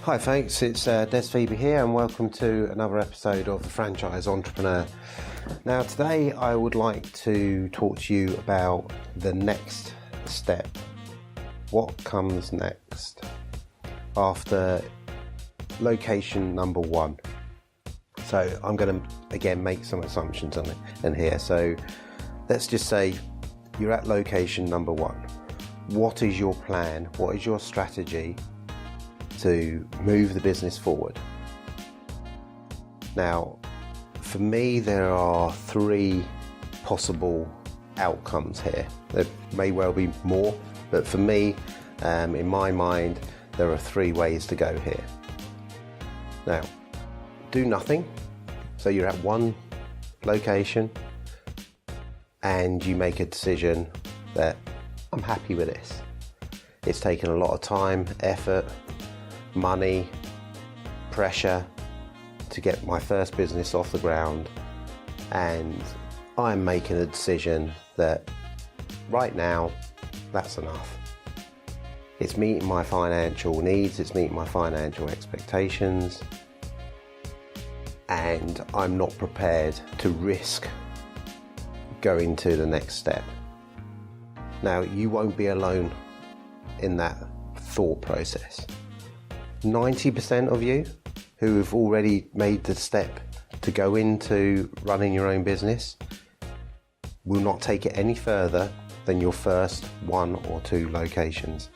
Hi folks, it's Des Pheby here and welcome to another episode of The Franchise Entrepreneur. Now today I would like to talk to you about the next step. What comes next after location number one? So I'm going to again make some assumptions on it in here. So let's just say you're at location number one. What is your plan? What is your strategy to move the business forward? Now, for me, there are three possible outcomes here. There may well be more, but for me, in my mind, there are three ways to go here. Now, do nothing. So you're at one location and you make a decision that I'm happy with this. It's taken a lot of time, effort, money, pressure to get my first business off the ground, and I'm making a decision that right now that's enough. It's meeting my financial needs, it's meeting my financial expectations, and I'm not prepared to risk going to the next step. Now, you won't be alone in that thought process. 90% of you who have already made the step to go into running your own business will not take it any further than your first one or two locations.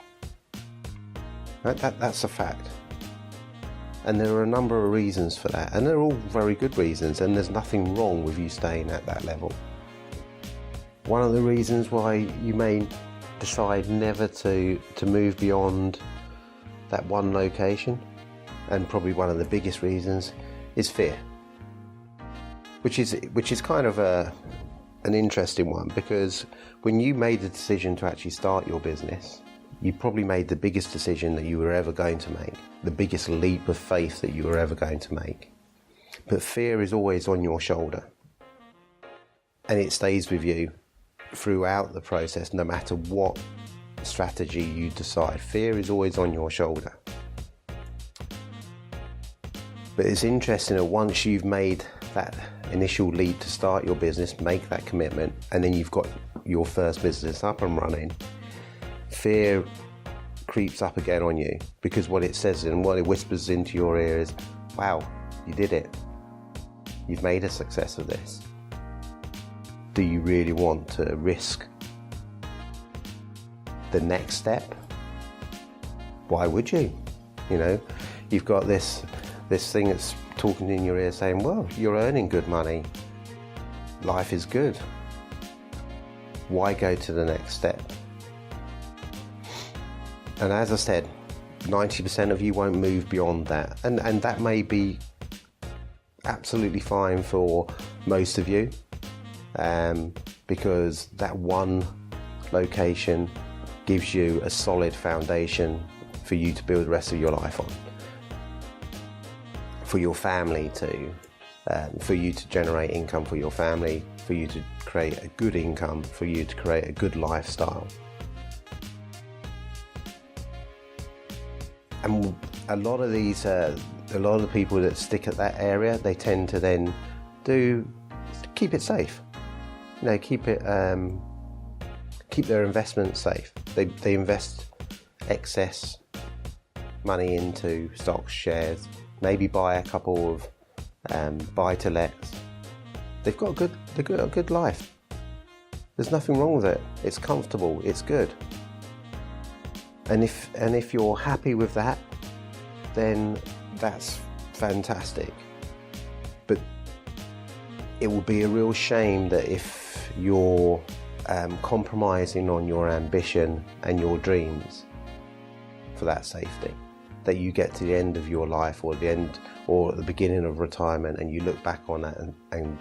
That's a fact. And there are a number of reasons for that, and they're all very good reasons, and there's nothing wrong with you staying at that level. One of the reasons why you may decide never to move beyond that one location, and probably one of the biggest reasons, is fear, which is kind of an interesting one, because when you made the decision to actually start your business, you probably made the biggest decision that you were ever going to make, the biggest leap of faith that you were ever going to make. But fear is always on your shoulder, and it stays with you throughout the process, no matter what strategy you decide. Fear is always on your shoulder. But it's interesting that once you've made that initial leap to start your business, make that commitment, and then you've got your first business up and running, fear creeps up again on you, because what it says and what it whispers into your ear is, wow, you did it. You've made a success of this. Do you really want to risk the next step? Why would you? You know, you've got this thing that's talking in your ear saying, well, you're earning good money, life is good, why go to the next step? And as I said, 90% of you won't move beyond that, and that may be absolutely fine for most of you, because that one location gives you a solid foundation for you to build the rest of your life on, for your family to, for you to generate income for your family, for you to create a good income, for you to create a good lifestyle. And a lot of the people that stick at that area, they tend to then keep it safe. You know, keep their investments safe. They invest excess money into stocks, shares, maybe buy a couple of buy-to-lets. They've got a good life. There's nothing wrong with it. It's comfortable. It's good. And if you're happy with that, then that's fantastic. But it will be a real shame that if you're compromising on your ambition and your dreams for that safety, that you get to the end of your life, or at the beginning of retirement, and you look back on that and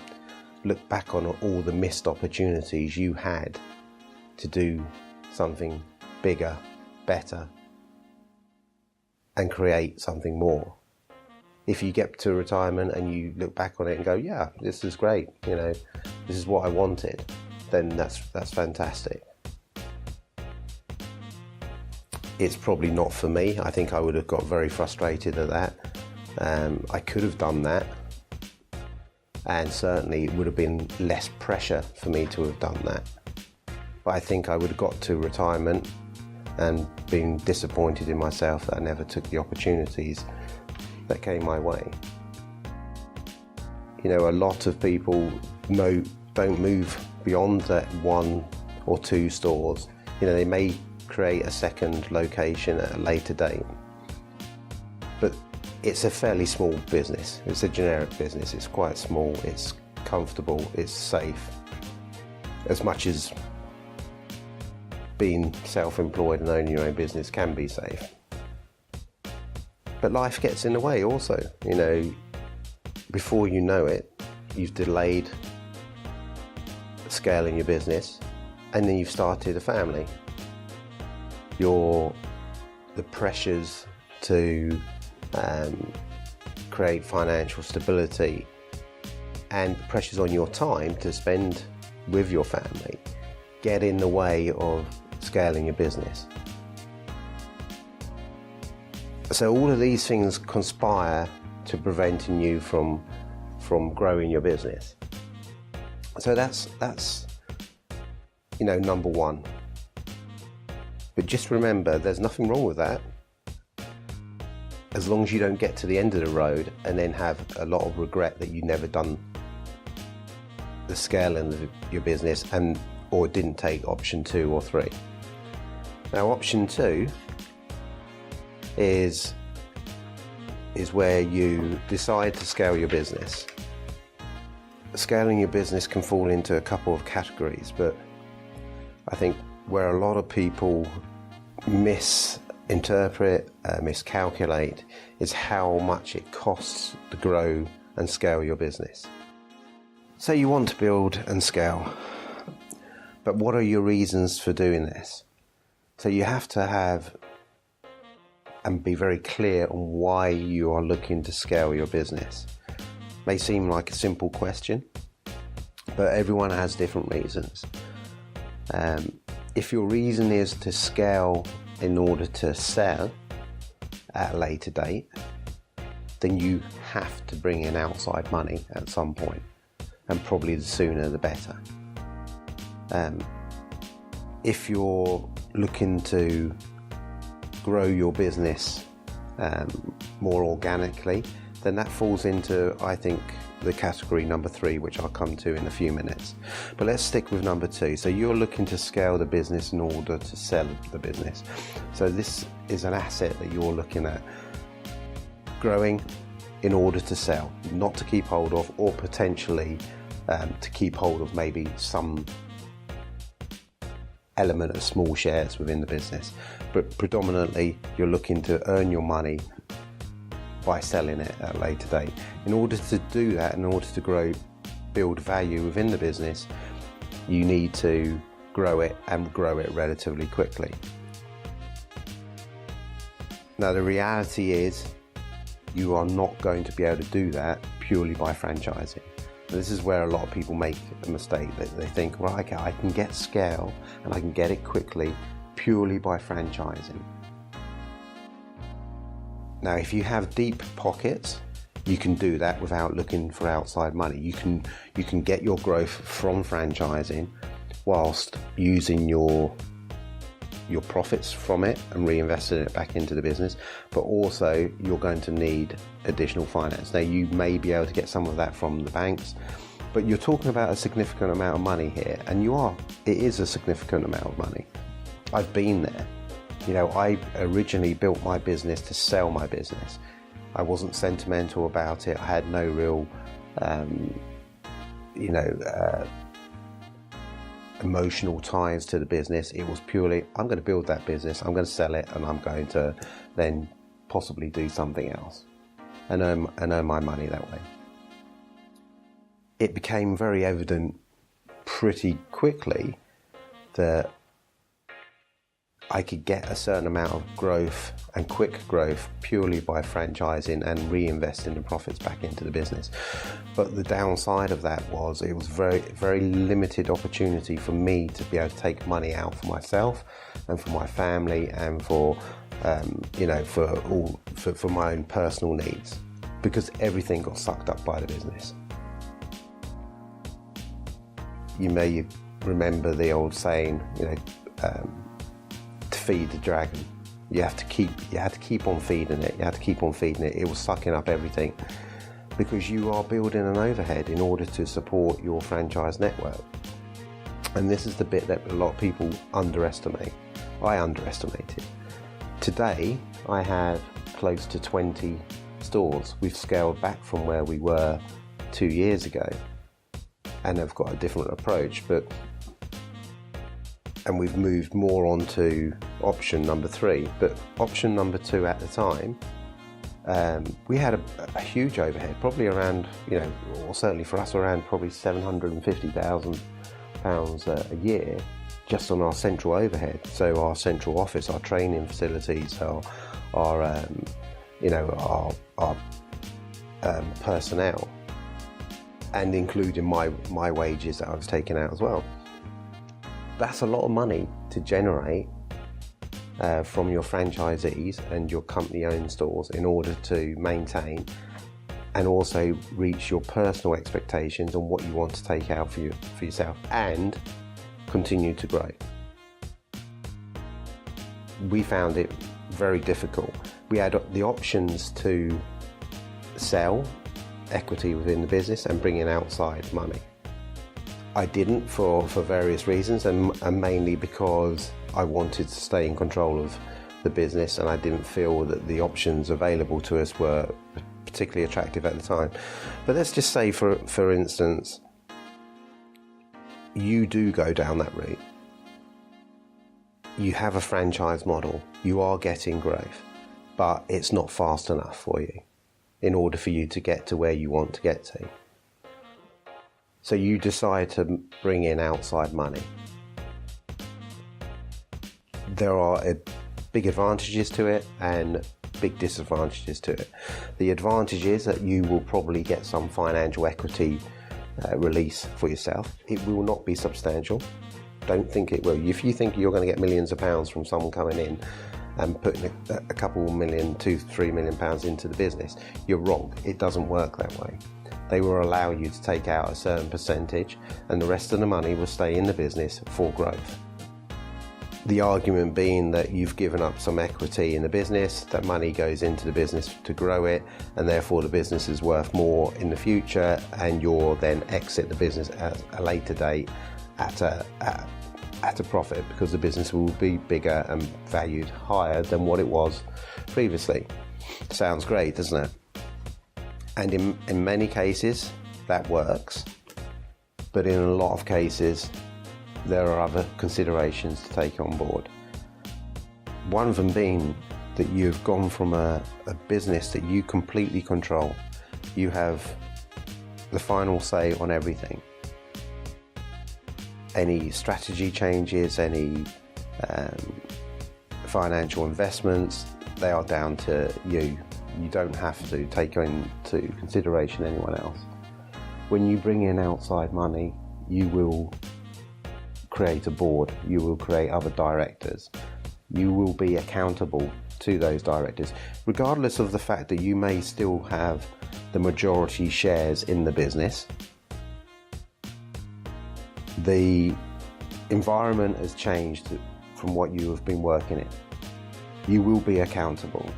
look back on all the missed opportunities you had to do something bigger, better, and create something more. If you get to retirement and you look back on it and go, yeah, this is great, you know, this is what I wanted, then that's fantastic. it's probably not for me. I think I would have got very frustrated at that. I could have done that, and certainly it would have been less pressure for me to have done that. But I think I would have got to retirement and been disappointed in myself that I never took the opportunities that came my way. You know, a lot of people don't move beyond that 1 or 2 stores. You know, they may create a second location at a later date, but it's a fairly small business. It's a generic business. It's quite small, it's comfortable, it's safe. As much as being self-employed and owning your own business can be safe. But life gets in the way also. You know, before you know it, you've delayed scaling your business, and then you've started a family. The pressures to create financial stability and pressures on your time to spend with your family get in the way of scaling your business. So all of these things conspire to preventing you from growing your business. So that's you know, number one. But just remember, there's nothing wrong with that, as long as you don't get to the end of the road and then have a lot of regret that you never done the scaling of your business or didn't take option 2 or 3. Now option 2 is where you decide to scale your business. Scaling your business can fall into a couple of categories, but I think where a lot of people misinterpret, miscalculate, is how much it costs to grow and scale your business. So you want to build and scale, but what are your reasons for doing this? So you have to have and be very clear on why you are looking to scale your business. May seem like a simple question, but everyone has different reasons. If your reason is to scale in order to sell at a later date, then you have to bring in outside money at some point, and probably the sooner the better. If you're looking to grow your business more organically, then that falls into, I think, the category number 3, which I'll come to in a few minutes. But let's stick with number 2. So you're looking to scale the business in order to sell the business. So this is an asset that you're looking at growing in order to sell, not to keep hold of, or potentially to keep hold of maybe some element of small shares within the business. But predominantly you're looking to earn your money by selling it at a later date. In order to do that, in order to build value within the business, you need to grow it, and grow it relatively quickly. Now the reality is you are not going to be able to do that purely by franchising. This is where a lot of people make a mistake. They think, well, okay, I can get scale and I can get it quickly purely by franchising. Now, if you have deep pockets, you can do that without looking for outside money. You can get your growth from franchising whilst using your profits from it and reinvesting it back into the business, but also you're going to need additional finance. Now, you may be able to get some of that from the banks, but you're talking about a significant amount of money here, and it is a significant amount of money. I've been there. You know, I originally built my business to sell my business. I wasn't sentimental about it. I had no real, emotional ties to the business. It was purely, I'm going to build that business, I'm going to sell it, and I'm going to then possibly do something else and earn my money that way. It became very evident pretty quickly that I could get a certain amount of growth and quick growth purely by franchising and reinvesting the profits back into the business. But the downside of that was it was very, very limited opportunity for me to be able to take money out for myself and for my family and for for my own personal needs, because everything got sucked up by the business. You may remember the old saying, to feed the dragon, you had to keep on feeding it. It was sucking up everything, because you are building an overhead in order to support your franchise network. And this is the bit that a lot of people underestimate. I underestimated. Today, I have close to 20 stores. We've scaled back from where we were 2 years ago, and have got a different approach, and we've moved more onto option number 3. But option number 2 at the time, we had a huge overhead, probably around, or certainly for us, around probably £750,000 a year, just on our central overhead. So our central office, our training facilities, our personnel, and including my wages that I was taking out as well. That's a lot of money to generate from your franchisees and your company-owned stores in order to maintain and also reach your personal expectations on what you want to take out for yourself and continue to grow. We found it very difficult. We had the options to sell equity within the business and bring in outside money. I didn't for various reasons, and mainly because I wanted to stay in control of the business, and I didn't feel that the options available to us were particularly attractive at the time. But let's just say, for instance, you do go down that route. You have a franchise model, you are getting growth, but it's not fast enough for you in order for you to get to where you want to get to. So you decide to bring in outside money. There are big advantages to it and big disadvantages to it. The advantage is that you will probably get some financial equity release for yourself. It will not be substantial. Don't think it will. If you think you're going to get millions of pounds from someone coming in and putting a couple million, £2-3 million into the business, you're wrong. It doesn't work that way. They will allow you to take out a certain percentage, and the rest of the money will stay in the business for growth. The argument being that you've given up some equity in the business, that money goes into the business to grow it, and therefore the business is worth more in the future, and you'll then exit the business at a later date at a profit, because the business will be bigger and valued higher than what it was previously. Sounds great, doesn't it? And in many cases that works, but in a lot of cases there are other considerations to take on board. One of them being that you've gone from a business that you completely control. You have the final say on everything. Any strategy changes, any financial investments, they are down to you. You don't have to take into consideration anyone else. When you bring in outside money, you will create a board, you will create other directors, you will be accountable to those directors, regardless of the fact that you may still have the majority shares in the business. The environment has changed from what you have been working in. You will be accountable.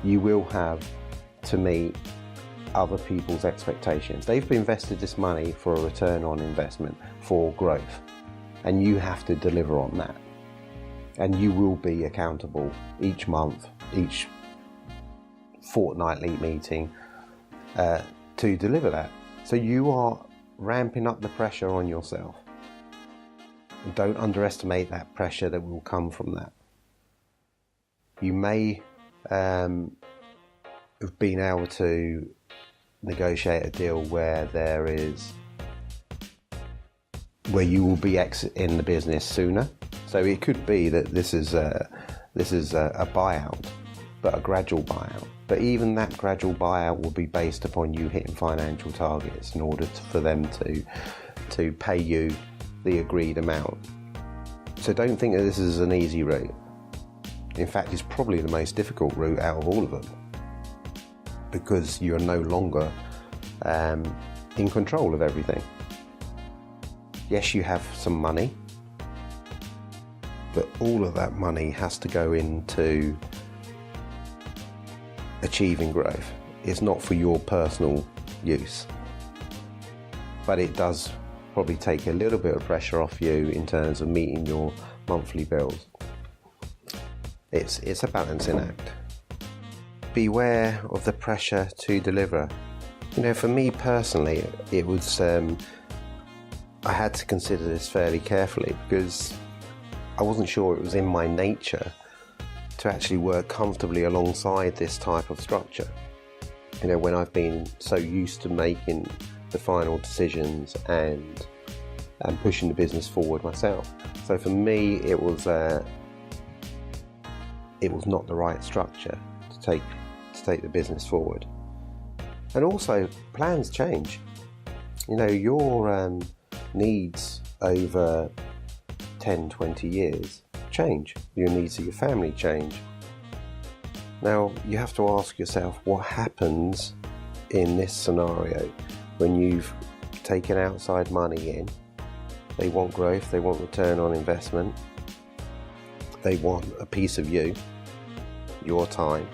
You will have to meet other people's expectations. They've invested this money for a return on investment, for growth, and you have to deliver on that. And you will be accountable each month, each fortnightly meeting to deliver that. So you are ramping up the pressure on yourself. Don't underestimate that pressure that will come from that. You may have been able to negotiate a deal where you will be exiting the business sooner, So it could be that this is a buyout, but a gradual buyout. But even that gradual buyout will be based upon you hitting financial targets in order for them to pay you the agreed amount. So don't think that this is an easy route. In fact, it's probably the most difficult route out of all of them, because you're no longer in control of everything. Yes, you have some money, but all of that money has to go into achieving growth. It's not for your personal use, but it does probably take a little bit of pressure off you in terms of meeting your monthly bills. It's a balancing act. Beware of the pressure to deliver. For me personally, it was I had to consider this fairly carefully, because I wasn't sure it was in my nature to actually work comfortably alongside this type of structure. When I've been so used to making the final decisions and pushing the business forward myself. So for me, it was not the right structure to take the business forward. And also, plans change. Your needs over 10, 20 years change. Your needs of your family change. Now, you have to ask yourself, what happens in this scenario when you've taken outside money in? They want growth, they want return on investment, they want a piece of you, your time.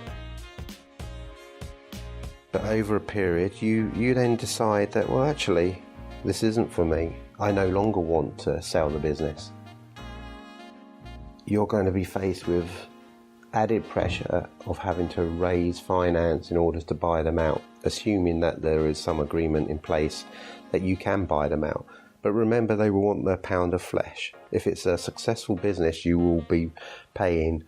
But over a period, you then decide that, well, actually, this isn't for me. I no longer want to sell the business. You're going to be faced with added pressure of having to raise finance in order to buy them out, assuming that there is some agreement in place that you can buy them out. But remember, they will want their pound of flesh. If it's a successful business, you will be paying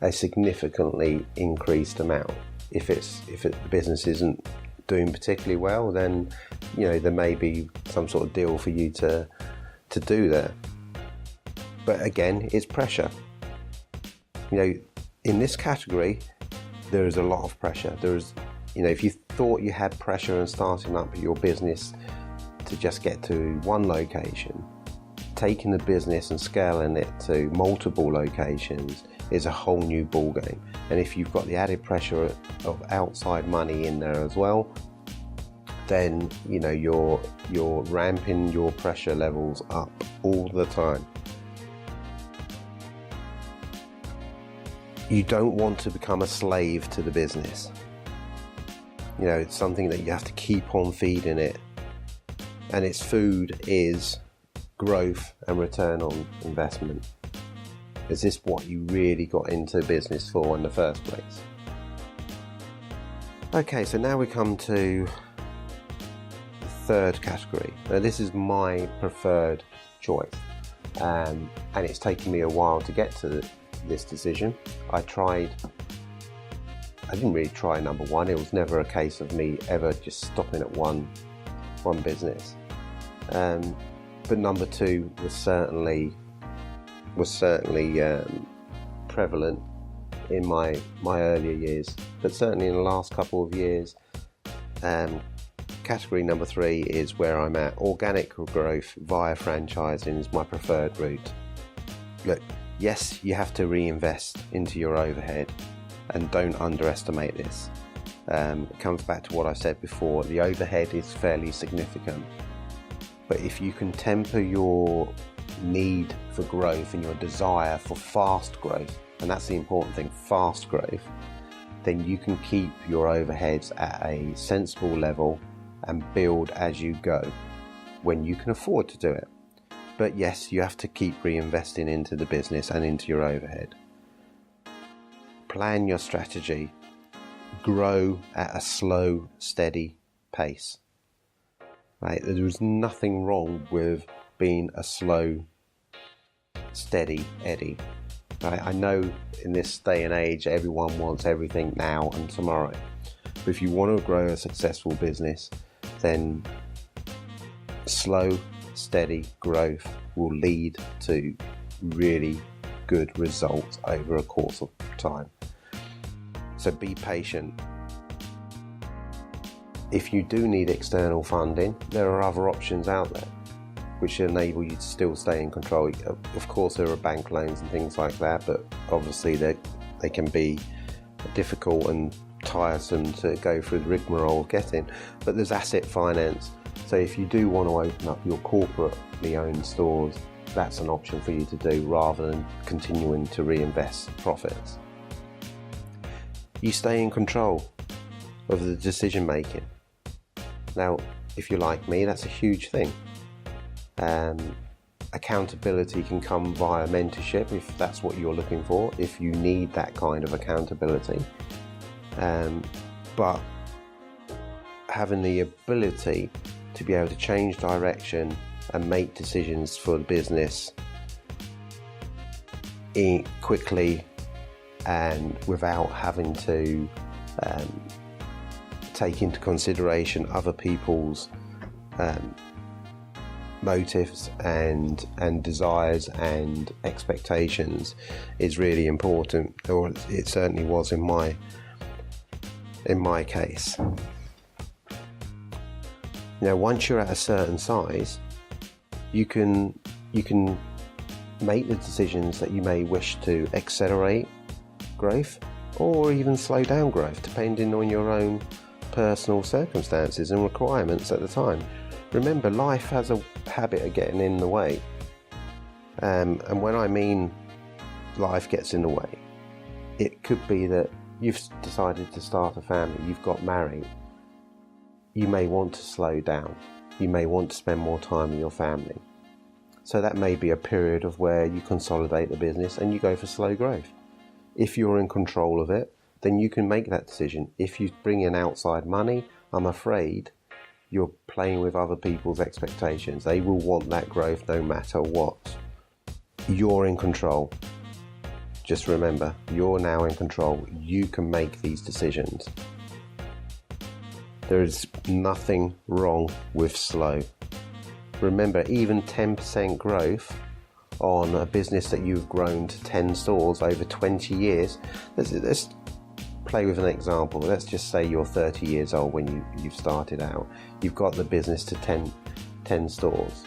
a significantly increased amount. If the business isn't doing particularly well, then there may be some sort of deal for you to do there. But again, it's pressure. In this category, there is a lot of pressure. If you thought you had pressure in starting up your business to just get to one location, taking the business and scaling it to multiple locations is a whole new ballgame. And if you've got the added pressure of outside money in there as well, then you're ramping your pressure levels up all the time. You don't want to become a slave to the business. It's something that you have to keep on feeding it, and its food is growth and return on investment. Is this what you really got into business for in the first place? Okay, so now we come to the third category. Now, this is my preferred choice, and it's taken me a while to get to this decision. I didn't really try number one. It was never a case of me ever just stopping at one business. But number two was certainly prevalent in my earlier years. But certainly in the last couple of years, category number three is where I'm at. Organic growth via franchising is my preferred route. Look, yes, you have to reinvest into your overhead, and don't underestimate this. It comes back to what I said before. The overhead is fairly significant. But if you can temper your need for growth and your desire for fast growth, and that's the important thing, fast growth, then you can keep your overheads at a sensible level and build as you go when you can afford to do it. But yes, you have to keep reinvesting into the business and into your overhead. Plan your strategy. Grow at a slow, steady pace. Right? There is nothing wrong with being a slow, steady Eddie. Right? I know in this day and age, everyone wants everything now and tomorrow. But if you want to grow a successful business, then slow, steady growth will lead to really good results over a course of time. So be patient. If you do need external funding, there are other options out there which enable you to still stay in control. Of course, there are bank loans and things like that, but obviously they can be difficult and tiresome to go through the rigmarole of getting. But there's asset finance. So if you do want to open up your corporately owned stores, that's an option for you to do rather than continuing to reinvest profits. You stay in control of the decision making. Now, if you're like me, that's a huge thing. Accountability can come via mentorship if that's what you're looking for, if you need that kind of accountability. But having the ability to be able to change direction and make decisions for the business quickly and without having to take into consideration other people's motives and desires and expectations is really important, or it certainly was in my case. Now, once you're at a certain size, you can make the decisions that you may wish to accelerate growth or even slow down growth, depending on your own personal circumstances and requirements at the time. Remember, life has a habit of getting in the way. And when I mean life gets in the way, it could be that you've decided to start a family, you've got married. You may want to slow down. You may want to spend more time with your family. So that may be a period of where you consolidate the business and you go for slow growth. If you're in control of it, then you can make that decision. If you bring in outside money, I'm afraid you're playing with other people's expectations. They will want that growth no matter what. You're in control. Just remember, you're now in control. You can make these decisions. There is nothing wrong with slow. Remember, even 10% growth on a business that you've grown to 10 stores over 20 years. Let's play with an example. Let's just say you're 30 years old when you've started out. You've got the business to 10 stores.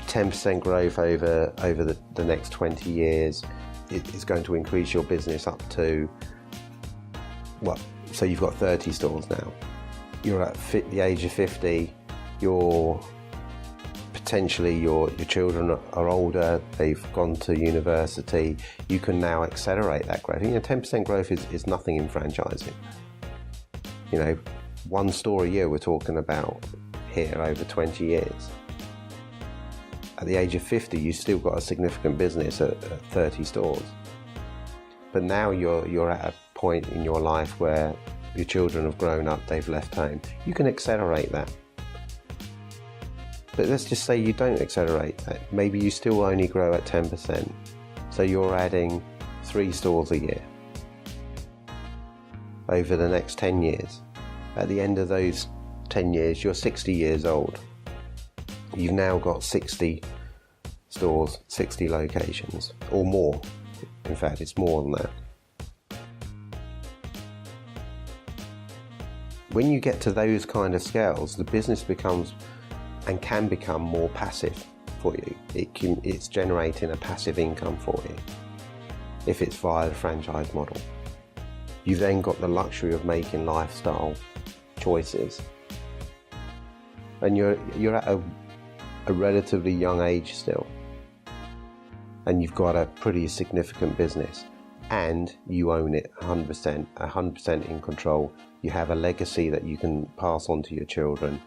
10% growth over the next 20 years is going to increase your business up to, so you've got 30 stores now. You're at the age of 50, potentially your children are older, they've gone to university, you can now accelerate that growth. 10% growth is nothing in franchising. One store a year we're talking about here over 20 years. At the age of 50, you've still got a significant business at 30 stores. But now you're at a point in your life where your children have grown up, they've left home. You can accelerate that. But let's just say you don't accelerate that. Maybe you still only grow at 10%. So you're adding 3 stores a year over the next 10 years. At the end of those 10 years, you're 60 years old. You've now got 60 stores, 60 locations, or more. In fact, it's more than that. When you get to those kind of scales, the business becomes and can become more passive for you. It's generating a passive income for you if it's via the franchise model. You've then got the luxury of making lifestyle choices, and you're at a relatively young age still, and you've got a pretty significant business, and you own it 100% in control. You have a legacy that you can pass on to your children,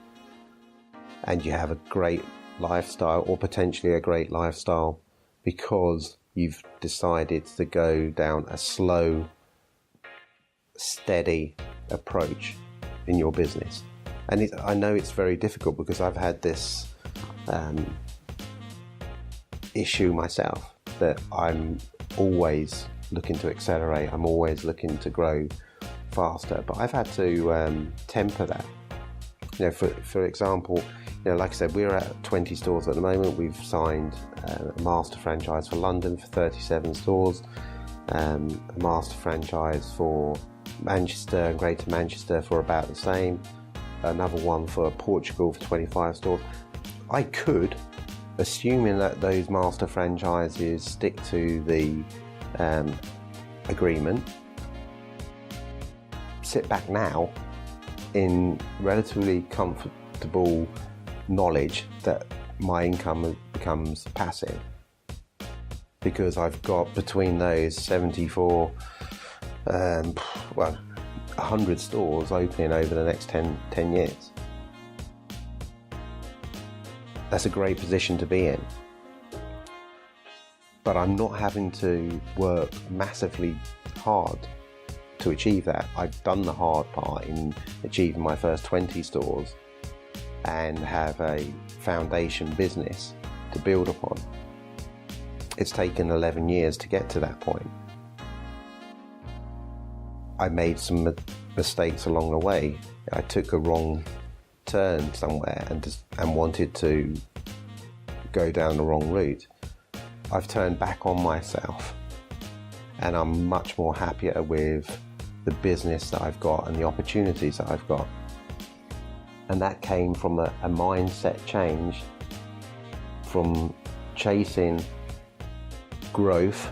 and you have a great lifestyle, or potentially a great lifestyle, because you've decided to go down a slow, steady approach in your business. And I know it's very difficult because I've had this issue myself, that I'm always looking to accelerate, I'm always looking to grow faster, but I've had to temper that. For example, like I said, we're at 20 stores at the moment. We've signed a master franchise for London for 37 stores, a master franchise for Manchester and Greater Manchester for about the same, another one for Portugal for 25 stores. I could, assuming that those master franchises stick to the agreement, sit back now in relatively comfortable knowledge that my income becomes passive, because I've got between those 74 100 stores opening over the next 10 years. That's a great position to be in, but I'm not having to work massively hard to achieve that. I've done the hard part in achieving my first 20 stores and have a foundation business to build upon. It's taken 11 years to get to that point. I made some mistakes along the way. I took a wrong turn somewhere and wanted to go down the wrong route. I've turned back on myself, and I'm much more happier with the business that I've got and the opportunities that I've got. And that came from a mindset change from chasing growth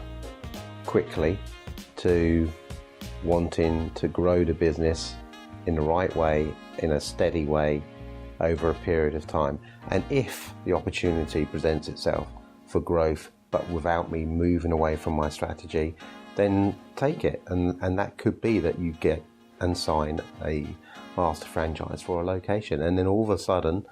quickly to wanting to grow the business in the right way, in a steady way, over a period of time. And if the opportunity presents itself for growth, but without me moving away from my strategy, then take it. And that could be that you get and sign a master franchise for a location, and then all of a sudden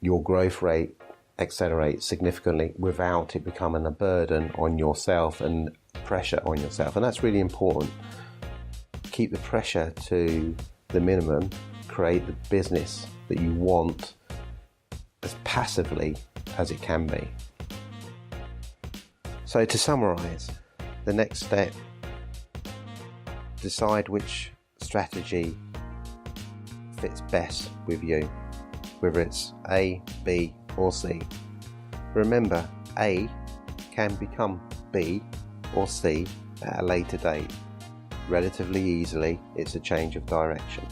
your growth rate accelerates significantly without it becoming a burden on yourself and pressure on yourself. And that's really important. Keep the pressure to the minimum. Create the business that you want as passively as it can be. So to summarize, the next step: decide which strategy fits best with you, whether it's A, B or C. Remember, A can become B or C at a later date. Relatively easily, it's a change of direction.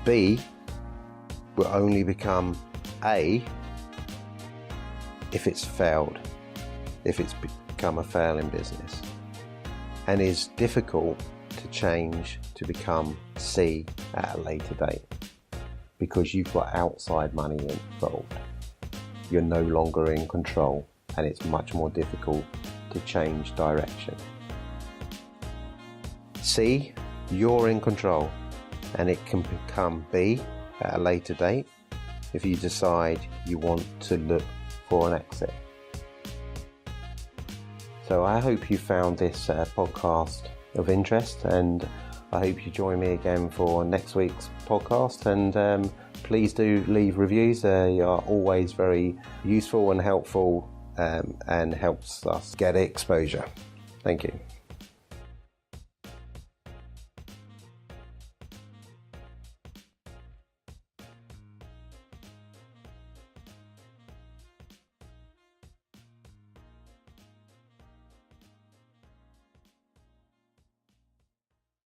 B will only become A if it's failed, if it's become a failing business, and is difficult to change to become C at a later date, because you've got outside money involved. You're no longer in control, and it's much more difficult to change direction. C, you're in control, and it can become B at a later date if you decide you want to look for an exit. So I hope you found this podcast of interest, and I hope you join me again for next week's podcast. And please do leave reviews. They are always very useful and helpful, and helps us get exposure. Thank you.